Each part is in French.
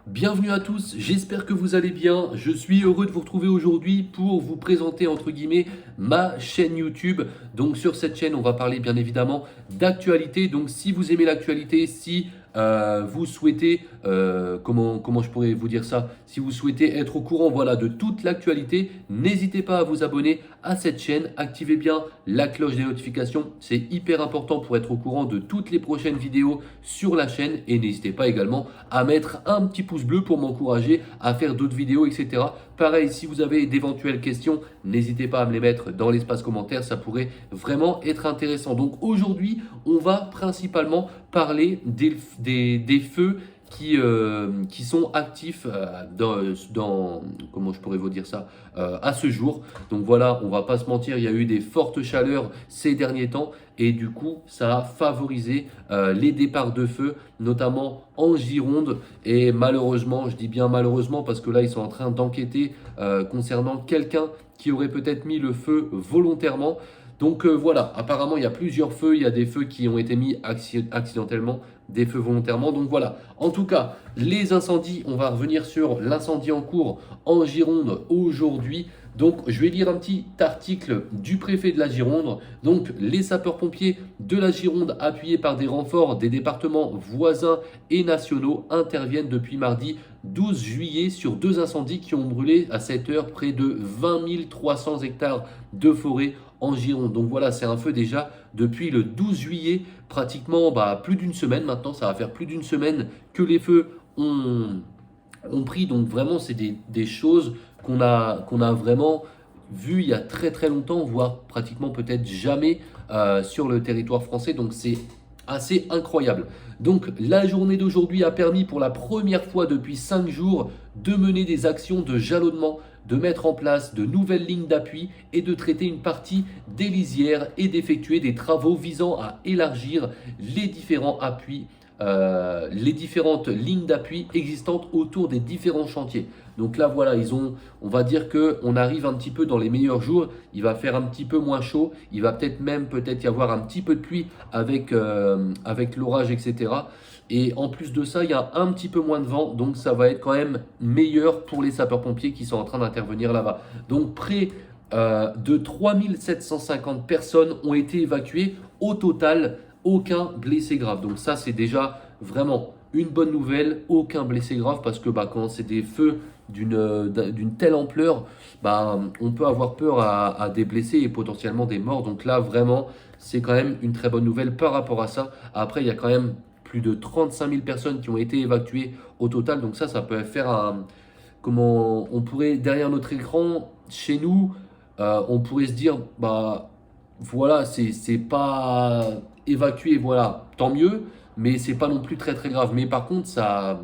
Bienvenue à tous, j'espère que vous allez bien. Je suis heureux de vous retrouver aujourd'hui pour vous présenter entre guillemets ma chaîne YouTube. Donc sur cette chaîne, on va parler bien évidemment d'actualité. Donc si vous aimez l'actualité, si vous souhaitez, comment je pourrais vous dire ça, si vous souhaitez être au courant voilà, de toute l'actualité, n'hésitez pas à vous abonner à cette chaîne. Activez bien la cloche des notifications, c'est hyper important pour être au courant de toutes les prochaines vidéos sur la chaîne. Et n'hésitez pas également à mettre un petit pouce bleu pour m'encourager à faire d'autres vidéos, etc. Pareil, si vous avez d'éventuelles questions, n'hésitez pas à me les mettre dans l'espace commentaire, ça pourrait vraiment être intéressant. Donc aujourd'hui, on va principalement parler des feux qui sont actifs comment je pourrais vous dire ça, à ce jour. Donc voilà, on va pas se mentir, il y a eu des fortes chaleurs ces derniers temps et du coup, ça a favorisé les départs de feu, notamment en Gironde. Et malheureusement, je dis bien malheureusement parce que là, ils sont en train d'enquêter concernant quelqu'un qui aurait peut-être mis le feu volontairement. Donc voilà, apparemment il y a plusieurs feux, il y a des feux qui ont été mis accidentellement, des feux volontairement. Donc voilà, en tout cas, les incendies, on va revenir sur l'incendie en cours en Gironde aujourd'hui. Donc je vais lire un petit article du préfet de la Gironde. Donc les sapeurs-pompiers de la Gironde, appuyés par des renforts des départements voisins et nationaux, interviennent depuis mardi 12 juillet sur deux incendies qui ont brûlé à cette heure près de 20 300 hectares de forêt en Gironde. Donc voilà, c'est un feu déjà depuis le 12 juillet, pratiquement plus d'une semaine maintenant. Ça va faire plus d'une semaine que les feux ont pris. Donc vraiment, c'est des choses qu'on a vraiment vues il y a très très longtemps, voire pratiquement peut-être jamais sur le territoire français. Donc c'est assez incroyable. Donc la journée d'aujourd'hui a permis pour la première fois depuis 5 jours de mener des actions de jalonnement, de mettre en place de nouvelles lignes d'appui et de traiter une partie des lisières et d'effectuer des travaux visant à élargir les différents appuis, les différentes lignes d'appui existantes autour des différents chantiers. Donc là voilà, on va dire que on arrive un petit peu dans les meilleurs jours. Il va faire un petit peu moins chaud. Il va peut-être y avoir un petit peu de pluie avec l'orage, etc. Et en plus de ça, il y a un petit peu moins de vent, donc ça va être quand même meilleur pour les sapeurs-pompiers qui sont en train d'intervenir là-bas. Donc près de 3750 personnes ont été évacuées. Au total, aucun blessé grave. Donc ça, c'est déjà vraiment une bonne nouvelle. Aucun blessé grave parce que quand c'est des feux d'une telle ampleur, on peut avoir peur à des blessés et potentiellement des morts. Donc là, vraiment, c'est quand même une très bonne nouvelle par rapport à ça. Après, il y a quand même plus de 35 000 personnes qui ont été évacuées au total. Donc ça peut faire comment on pourrait, derrière notre écran, chez nous, on pourrait se dire, voilà, c'est pas évacué, voilà, tant mieux, mais c'est pas non plus très très grave. Mais par contre, ça,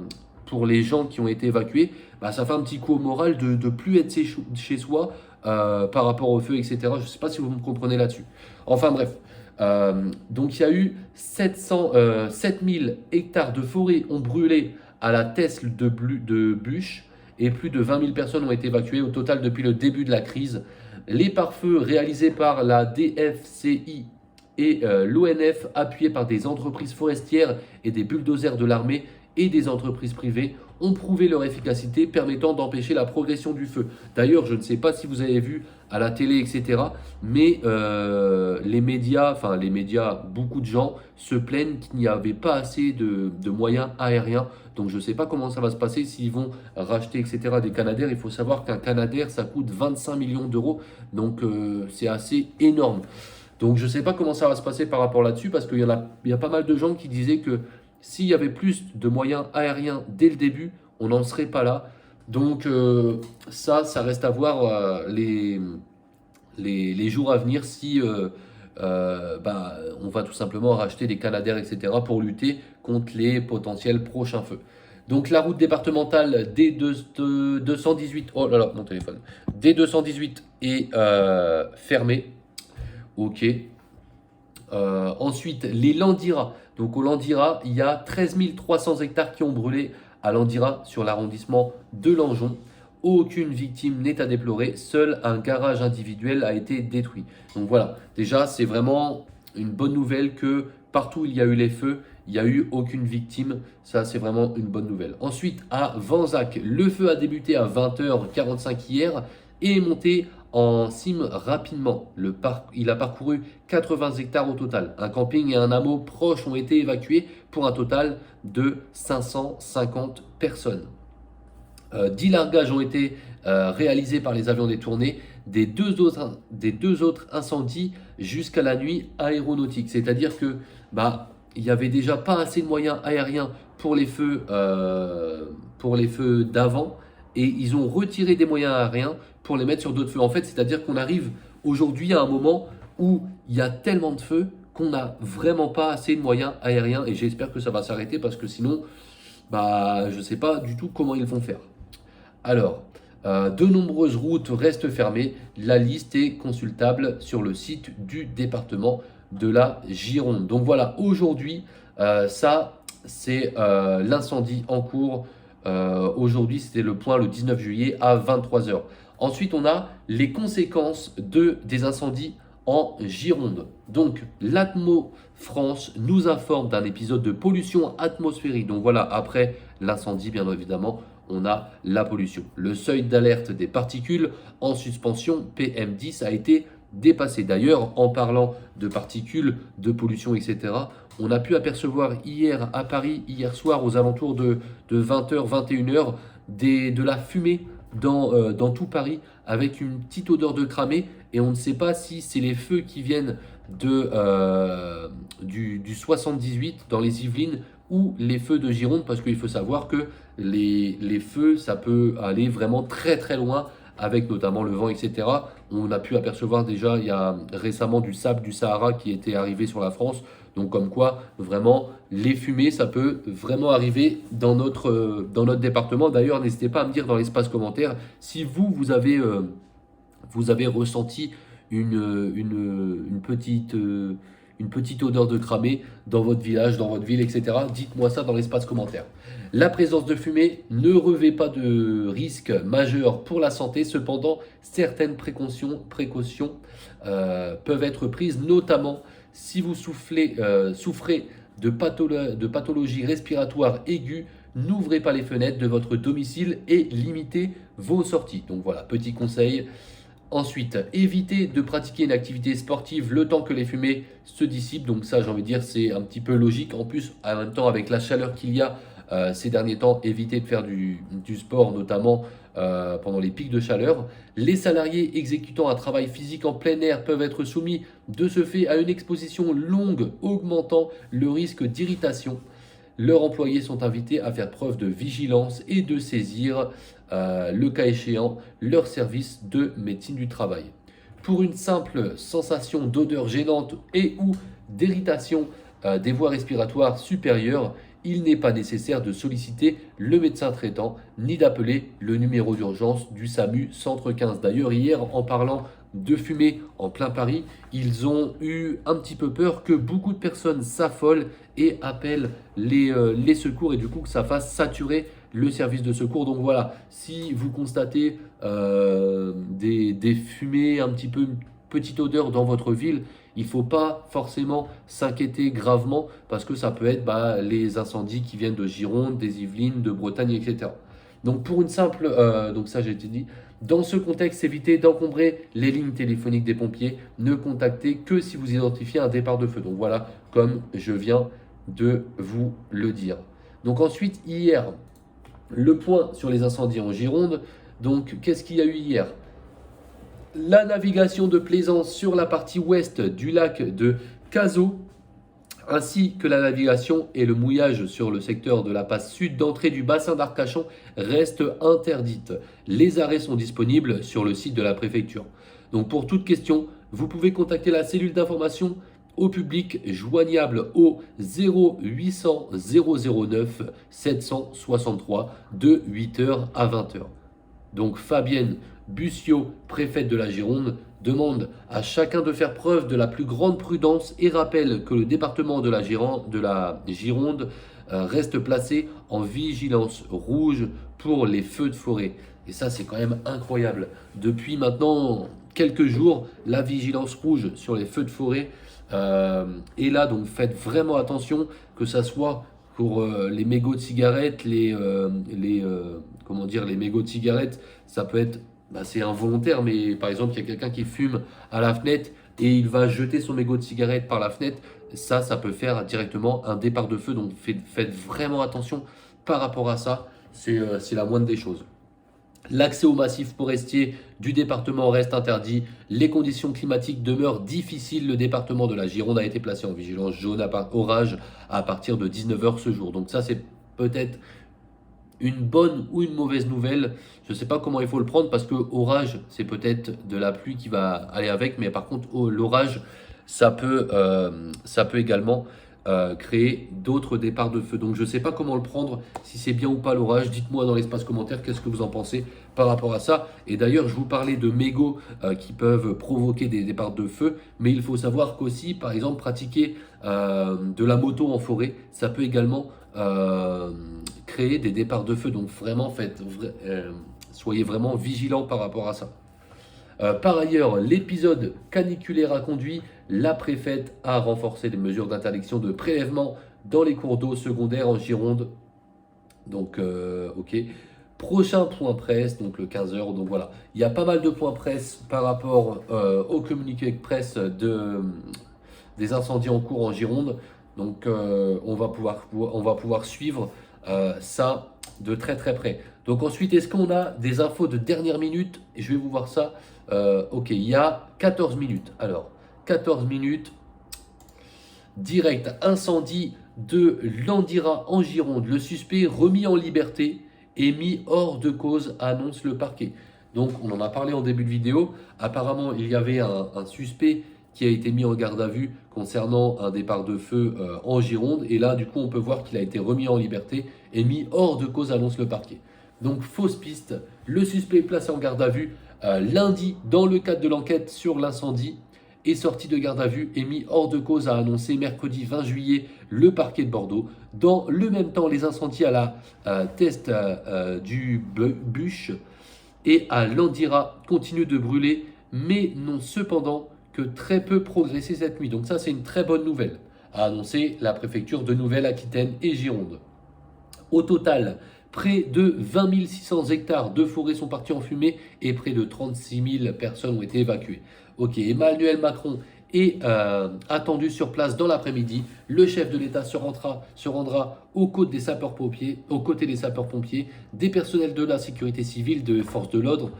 pour les gens qui ont été évacués, ça fait un petit coup au moral de plus être chez soi par rapport au feu, etc. Je sais pas si vous me comprenez là-dessus. Enfin bref. Donc il y a eu 7000 hectares de forêt ont brûlé à la Tesle de Buche et plus de 20 000 personnes ont été évacuées au total depuis le début de la crise. Les pare-feux réalisés par la DFCI et l'ONF, appuyés par des entreprises forestières et des bulldozers de l'armée et des entreprises privées, ont prouvé leur efficacité permettant d'empêcher la progression du feu. D'ailleurs, je ne sais pas si vous avez vu à la télé, etc., mais les médias, beaucoup de gens se plaignent qu'il n'y avait pas assez de moyens aériens. Donc je ne sais pas comment ça va se passer s'ils vont racheter, etc., des Canadair. Il faut savoir qu'un Canadair, ça coûte 25 millions d'euros. Donc c'est assez énorme. Donc je ne sais pas comment ça va se passer par rapport là-dessus, parce qu'il y a pas mal de gens qui disaient que s'il y avait plus de moyens aériens dès le début, on n'en serait pas là. Donc ça reste à voir les jours à venir si on va tout simplement racheter des Canadair, etc. pour lutter contre les potentiels prochains feux. Donc la route départementale D218, oh là là, mon téléphone, D218 est fermée. Ok. Ensuite, les Landiras. Donc au Landira, il y a 13 300 hectares qui ont brûlé à Landira sur l'arrondissement de Langeon. Aucune victime n'est à déplorer. Seul un garage individuel a été détruit. Donc voilà, déjà c'est vraiment une bonne nouvelle que partout où il y a eu les feux, il n'y a eu aucune victime. Ça, c'est vraiment une bonne nouvelle. Ensuite, à Vanzac, le feu a débuté à 20h45 hier et est monté en cime rapidement. Il a parcouru 80 hectares au total. Un camping et un hameau proches ont été évacués pour un total de 550 personnes. 10 largages ont été réalisés par les avions détournés des deux autres incendies jusqu'à la nuit aéronautique. C'est-à-dire que il n'y avait déjà pas assez de moyens aériens pour les feux d'avant et ils ont retiré des moyens aériens pour les mettre sur d'autres feux. En fait, c'est-à-dire qu'on arrive aujourd'hui à un moment où il y a tellement de feux qu'on n'a vraiment pas assez de moyens aériens et j'espère que ça va s'arrêter parce que sinon, je ne sais pas du tout comment ils vont faire. Alors, de nombreuses routes restent fermées. La liste est consultable sur le site du département de la Gironde. Donc voilà, aujourd'hui, ça, c'est l'incendie en cours. Aujourd'hui, c'était le point le 19 juillet à 23h. Ensuite, on a les conséquences des incendies en Gironde. Donc, l'Atmo France nous informe d'un épisode de pollution atmosphérique. Donc voilà, après l'incendie, bien évidemment, on a la pollution. Le seuil d'alerte des particules en suspension PM10 a été dépassé. D'ailleurs, en parlant de particules, de pollution, etc., on a pu apercevoir hier à Paris, hier soir, aux alentours de 20h, 21h, de la fumée dans tout Paris, avec une petite odeur de cramé. Et on ne sait pas si c'est les feux qui viennent du 78 dans les Yvelines ou les feux de Gironde, parce qu'il faut savoir que les feux, ça peut aller vraiment très très loin, avec notamment le vent, etc. On a pu apercevoir déjà, il y a récemment du sable du Sahara qui était arrivé sur la France. Donc comme quoi, vraiment, les fumées, ça peut vraiment arriver dans notre département. D'ailleurs, n'hésitez pas à me dire dans l'espace commentaire si vous avez ressenti une petite odeur de cramé dans votre village, dans votre ville, etc. Dites-moi ça dans l'espace commentaire. La présence de fumée ne revêt pas de risque majeur pour la santé. Cependant, certaines précautions peuvent être prises, notamment si vous souffrez de pathologies respiratoires aiguës. N'ouvrez pas les fenêtres de votre domicile et limitez vos sorties. Donc voilà, petit conseil. Ensuite, évitez de pratiquer une activité sportive le temps que les fumées se dissipent. Donc ça, j'ai envie de dire, c'est un petit peu logique. En plus, en même temps, avec la chaleur qu'il y a ces derniers temps, évitez de faire du sport, notamment pendant les pics de chaleur. Les salariés exécutant un travail physique en plein air peuvent être soumis de ce fait à une exposition longue, augmentant le risque d'irritation. Leurs employés sont invités à faire preuve de vigilance et de saisir, le cas échéant, leur service de médecine du travail. Pour une simple sensation d'odeur gênante et ou d'irritation des voies respiratoires supérieures, il n'est pas nécessaire de solliciter le médecin traitant ni d'appeler le numéro d'urgence du SAMU Centre 15. D'ailleurs, hier, en parlant de fumée en plein Paris, ils ont eu un petit peu peur que beaucoup de personnes s'affolent et appellent les secours et du coup que ça fasse saturer le service de secours. Donc voilà, si vous constatez des fumées, un petit peu une petite odeur dans votre ville, il ne faut pas forcément s'inquiéter gravement parce que ça peut être les incendies qui viennent de Gironde, des Yvelines, de Bretagne, etc. Donc pour une simple, donc ça j'ai été dit, dans ce contexte, évitez d'encombrer les lignes téléphoniques des pompiers, ne contactez que si vous identifiez un départ de feu. Donc voilà, comme je viens de vous le dire. Donc ensuite, hier, le point sur les incendies en Gironde. Donc qu'est-ce qu'il y a eu hier ? La navigation de plaisance sur la partie ouest du lac de Cazaux, ainsi que la navigation et le mouillage sur le secteur de la passe sud d'entrée du bassin d'Arcachon restent interdites. Les arrêts sont disponibles sur le site de la préfecture. Donc pour toute question, vous pouvez contacter la cellule d'information au public joignable au 0800 009 763 de 8h à 20h. Donc Fabienne Bussiot, préfète de la Gironde, demande à chacun de faire preuve de la plus grande prudence et rappelle que le département de la Gironde reste placé en vigilance rouge pour les feux de forêt. Et ça, c'est quand même incroyable. Depuis maintenant quelques jours, la vigilance rouge sur les feux de forêt est là. Donc faites vraiment attention, que ça soit pour les mégots de cigarettes, comment dire, les mégots de cigarettes, ça peut être, bah, c'est involontaire, mais par exemple, il y a quelqu'un qui fume à la fenêtre et il va jeter son mégot de cigarette par la fenêtre. Ça peut faire directement un départ de feu. Donc faites vraiment attention par rapport à ça. C'est la moindre des choses. L'accès au massif forestier du département reste interdit. Les conditions climatiques demeurent difficiles. Le département de la Gironde a été placé en vigilance jaune orage à partir de 19h ce jour. Donc ça, c'est peut-être une bonne ou une mauvaise nouvelle. Je ne sais pas comment il faut le prendre parce que orage, c'est peut-être de la pluie qui va aller avec. Mais par contre, l'orage, ça peut également créer d'autres départs de feu. Donc je ne sais pas comment le prendre, si c'est bien ou pas l'orage. Dites-moi dans l'espace commentaire qu'est-ce que vous en pensez par rapport à ça. Et d'ailleurs, je vous parlais de mégots qui peuvent provoquer des départs de feu, mais il faut savoir qu'aussi, par exemple, pratiquer de la moto en forêt, ça peut également créer des départs de feu. Donc vraiment, soyez vraiment vigilants par rapport à ça. Par ailleurs, l'épisode caniculaire a conduit la préfète à renforcer les mesures d'interdiction de prélèvement dans les cours d'eau secondaires en Gironde. Donc, ok. Prochain point presse, donc le 15h. Donc voilà, il y a pas mal de points presse par rapport au communiqué de presse des incendies en cours en Gironde. Donc, on va pouvoir suivre ça de très très près. Donc ensuite, est-ce qu'on a des infos de dernière minute? Et je vais vous voir ça. Ok, il y a 14 minutes. Alors, 14 minutes. Direct, incendie de Landira en Gironde. Le suspect remis en liberté et mis hors de cause, annonce le parquet. Donc, on en a parlé en début de vidéo. Apparemment, il y avait un suspect qui a été mis en garde à vue concernant un départ de feu en Gironde. Et là, du coup, on peut voir qu'il a été remis en liberté et mis hors de cause, annonce le parquet. Donc, fausse piste. Le suspect est placé en garde à vue lundi dans le cadre de l'enquête sur l'incendie. Est sorti de garde à vue et mis hors de cause, a annoncé mercredi 20 juillet le parquet de Bordeaux. Dans le même temps, les incendies à la test du Bûche et à Landira continuent de brûler, mais n'ont cependant que très peu progressé cette nuit. Donc ça, c'est une très bonne nouvelle, a annoncé la préfecture de Nouvelle-Aquitaine et Gironde. Au total, près de 20 600 hectares de forêt sont partis en fumée et près de 36 000 personnes ont été évacuées. Ok, Emmanuel Macron est attendu sur place dans l'après-midi. Le chef de l'État se rendra aux côtés des sapeurs-pompiers, des personnels de la sécurité civile, des forces de l'ordre,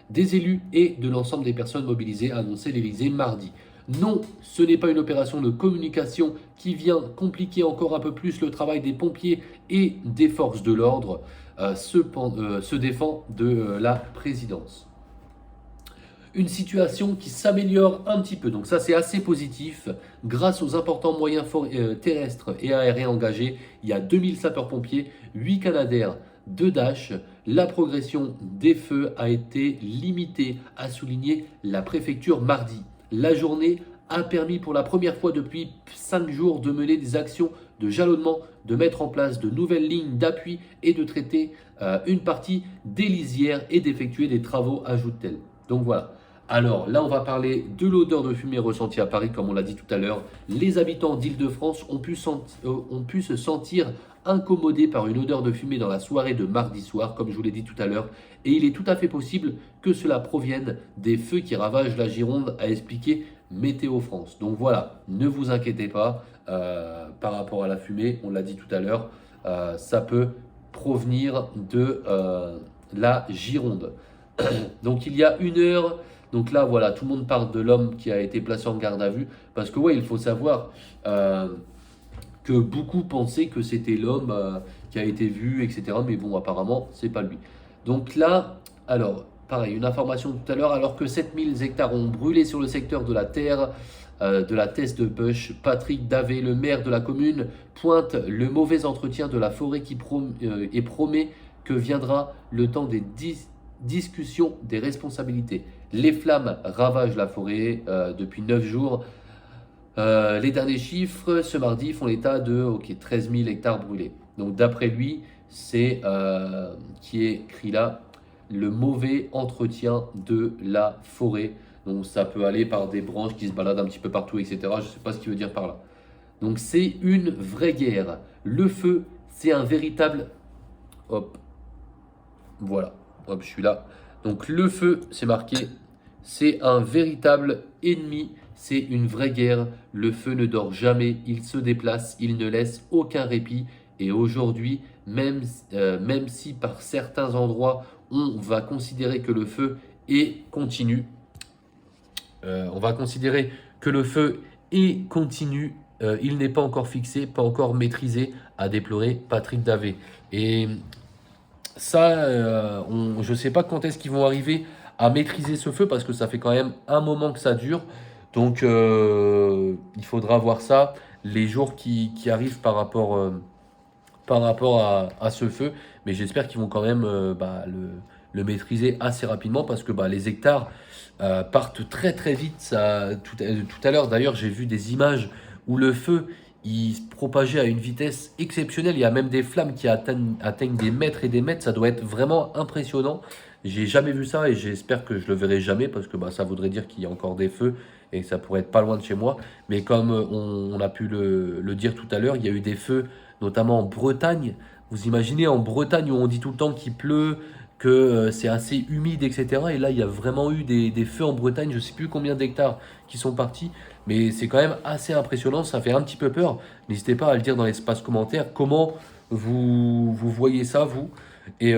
des élus et de l'ensemble des personnes mobilisées, a annoncé l'Élysée mardi. Non, ce n'est pas une opération de communication qui vient compliquer encore un peu plus le travail des pompiers et des forces de l'ordre, se défend de la présidence. Une situation qui s'améliore un petit peu, donc ça c'est assez positif. Grâce aux importants moyens terrestres et aériens engagés, il y a 2000 sapeurs-pompiers, 8 Canadair, 2 Dash. La progression des feux a été limitée, a souligné la préfecture mardi. La journée a permis pour la première fois depuis 5 jours de mener des actions de jalonnement, de mettre en place de nouvelles lignes d'appui et de traiter une partie des lisières et d'effectuer des travaux, ajoute-t-elle. Donc voilà. Alors là, on va parler de l'odeur de fumée ressentie à Paris, comme on l'a dit tout à l'heure. Les habitants d'Île-de-France ont pu se sentir incommodés par une odeur de fumée dans la soirée de mardi soir, comme je vous l'ai dit tout à l'heure. Et il est tout à fait possible que cela provienne des feux qui ravagent la Gironde, a expliqué Météo France. Donc voilà, ne vous inquiétez pas par rapport à la fumée, on l'a dit tout à l'heure, ça peut provenir de la Gironde. Donc il y a 1 heure, donc là voilà, tout le monde parle de l'homme qui a été placé en garde à vue, parce que ouais, il faut savoir que beaucoup pensaient que c'était l'homme qui a été vu, etc. Mais bon, apparemment, c'est pas lui. Donc là, alors, pareil, une information tout à l'heure, alors que 7000 hectares ont brûlé sur le secteur de la terre de la Teste de Bush, Patrick Davé, le maire de la commune, pointe le mauvais entretien de la forêt et promet que viendra le temps des discussions des responsabilités. Les flammes ravagent la forêt depuis 9 jours. Les derniers chiffres, ce mardi, font l'état de 13 000 hectares brûlés. Donc d'après lui, c'est qui est écrit là, le mauvais entretien de la forêt. Donc ça peut aller par des branches qui se baladent un petit peu partout, etc. Je ne sais pas ce qu'il veut dire par là. Donc c'est une vraie guerre. Le feu, c'est un véritable... Hop, voilà. Hop, je suis là. Donc le feu, c'est marqué, c'est un véritable ennemi, c'est une vraie guerre. Le feu ne dort jamais, il se déplace, il ne laisse aucun répit. Et aujourd'hui, même si par certains endroits, on va considérer que le feu est continu, on va considérer que le feu est continu, il n'est pas encore fixé, pas encore maîtrisé, a déploré Patrick Davé. Et ça, je ne sais pas quand est-ce qu'ils vont arriver à maîtriser ce feu parce que ça fait quand même un moment que ça dure. Donc, il faudra voir ça les jours qui arrivent par rapport à ce feu. Mais j'espère qu'ils vont quand même le maîtriser assez rapidement parce que les hectares partent très très vite. Tout à l'heure, d'ailleurs, j'ai vu des images où le feu il se propageait à une vitesse exceptionnelle. Il y a même des flammes qui atteignent des mètres et des mètres. Ça doit être vraiment impressionnant. J'ai jamais vu ça et j'espère que je le verrai jamais parce que ça voudrait dire qu'il y a encore des feux et que ça pourrait être pas loin de chez moi. Mais comme on a pu le dire tout à l'heure, il y a eu des feux notamment en Bretagne. Vous imaginez en Bretagne où on dit tout le temps qu'il pleut, que c'est assez humide, etc. Et là, il y a vraiment eu des feux en Bretagne, je ne sais plus combien d'hectares qui sont partis, mais c'est quand même assez impressionnant, ça fait un petit peu peur. N'hésitez pas à le dire dans l'espace commentaire, comment vous voyez ça, vous. Et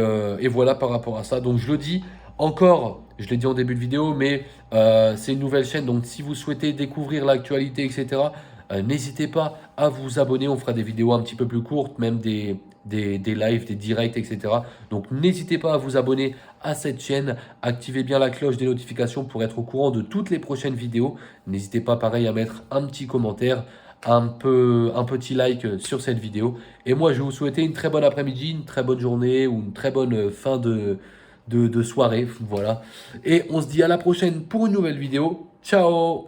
voilà par rapport à ça. Donc je le dis encore, je l'ai dit en début de vidéo, mais c'est une nouvelle chaîne, donc si vous souhaitez découvrir l'actualité, etc., n'hésitez pas à vous abonner, on fera des vidéos un petit peu plus courtes, même des lives, des directs, etc. Donc n'hésitez pas à vous abonner à cette chaîne, activez bien la cloche des notifications pour être au courant de toutes les prochaines vidéos. N'hésitez pas pareil à mettre un petit commentaire, un petit like sur cette vidéo. Et moi je vais vous souhaiter une très bonne après-midi, une très bonne journée ou une très bonne fin de soirée. Voilà. Et on se dit à la prochaine pour une nouvelle vidéo. Ciao!